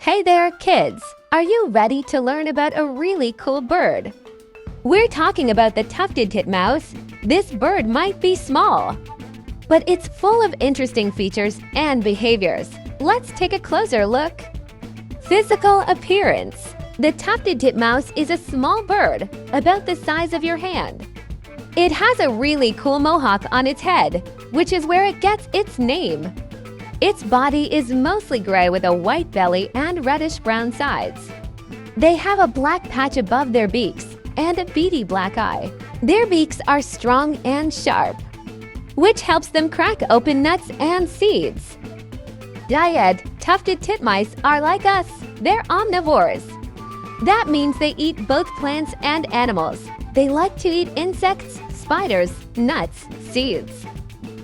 Hey there, kids! Are you ready to learn about a really cool bird? We're talking about the tufted titmouse. This bird might be small, but it's full of interesting features and behaviors. Let's take a closer look. Physical appearance. The tufted titmouse is a small bird, about the size of your hand. It has a really cool mohawk on its head, which is where it gets its name. Its body is mostly gray with a white belly and reddish-brown sides. They have a black patch above their beaks and a beady black eye. Their beaks are strong and sharp, which helps them crack open nuts and seeds. Diet. Tufted titmice are like us. They're omnivores. That means they eat both plants and animals. They like to eat insects, spiders, nuts, seeds,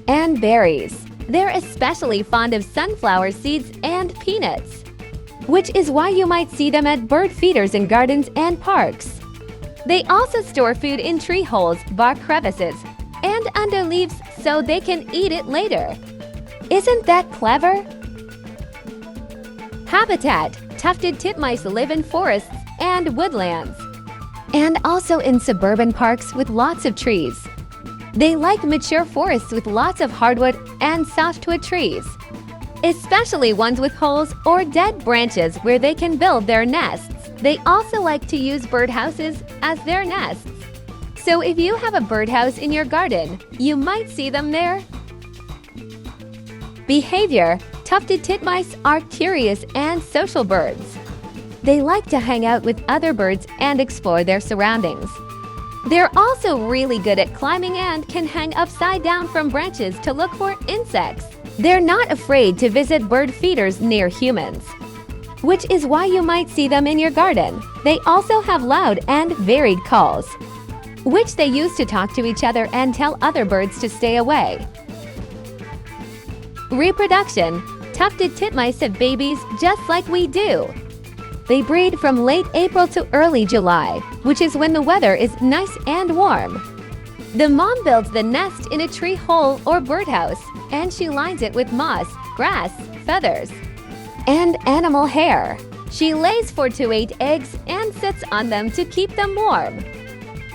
and berries. They're especially fond of sunflower seeds and peanuts, which is why you might see them at bird feeders in gardens and parks. They also store food in tree holes, bark crevices, and under leaves so they can eat it later. Isn't that clever? Habitat. Tufted titmice live in forests and woodlands, and also in suburban parks with lots of trees. They like mature forests with lots of hardwood and softwood trees, especially ones with holes or dead branches where they can build their nests. They also like to use birdhouses as their nests. So if you have a birdhouse in your garden, you might see them there. Behavior. Tufted titmice are curious and social birds. They like to hang out with other birds and explore their surroundings. They're also really good at climbing and can hang upside down from branches to look for insects. They're not afraid to visit bird feeders near humans, which is why you might see them in your garden. They also have loud and varied calls, which they use to talk to each other and tell other birds to stay away. Reproduction. Tufted titmice have babies just like we do. They breed from late April to early July, which is when the weather is nice and warm. The mom builds the nest in a tree hole or birdhouse, and she lines it with moss, grass, feathers, and animal hair. She lays 4 to 8 eggs and sits on them to keep them warm.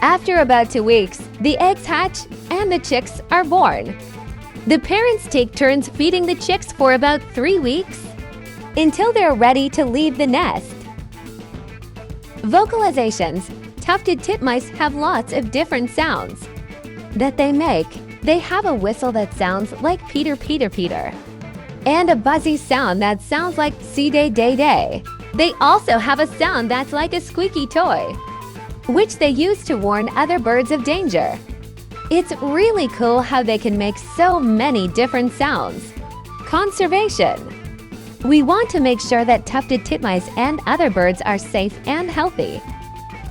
After about 2 weeks, the eggs hatch and the chicks are born. The parents take turns feeding the chicks for about 3 weeks until they're ready to leave the nest. Vocalizations. Tufted titmice have lots of different sounds that they make. They have a whistle that sounds like Peter, Peter, Peter, and a buzzy sound that sounds like see day, day, day. They also have a sound that's like a squeaky toy, which they use to warn other birds of danger. It's really cool how they can make so many different sounds. Conservation. We want to make sure that tufted titmice and other birds are safe and healthy.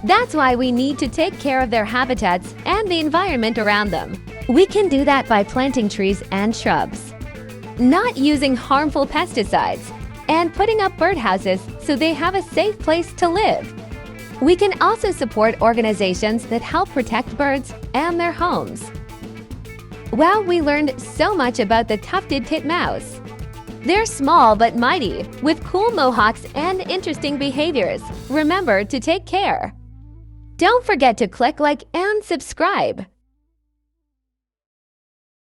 That's why we need to take care of their habitats and the environment around them. We can do that by planting trees and shrubs, not using harmful pesticides, and putting up birdhouses so they have a safe place to live. We can also support organizations that help protect birds and their homes. Wow, we learned so much about the tufted titmouse. They're small but mighty, with cool mohawks and interesting behaviors. Remember to take care. Don't forget to click like and subscribe.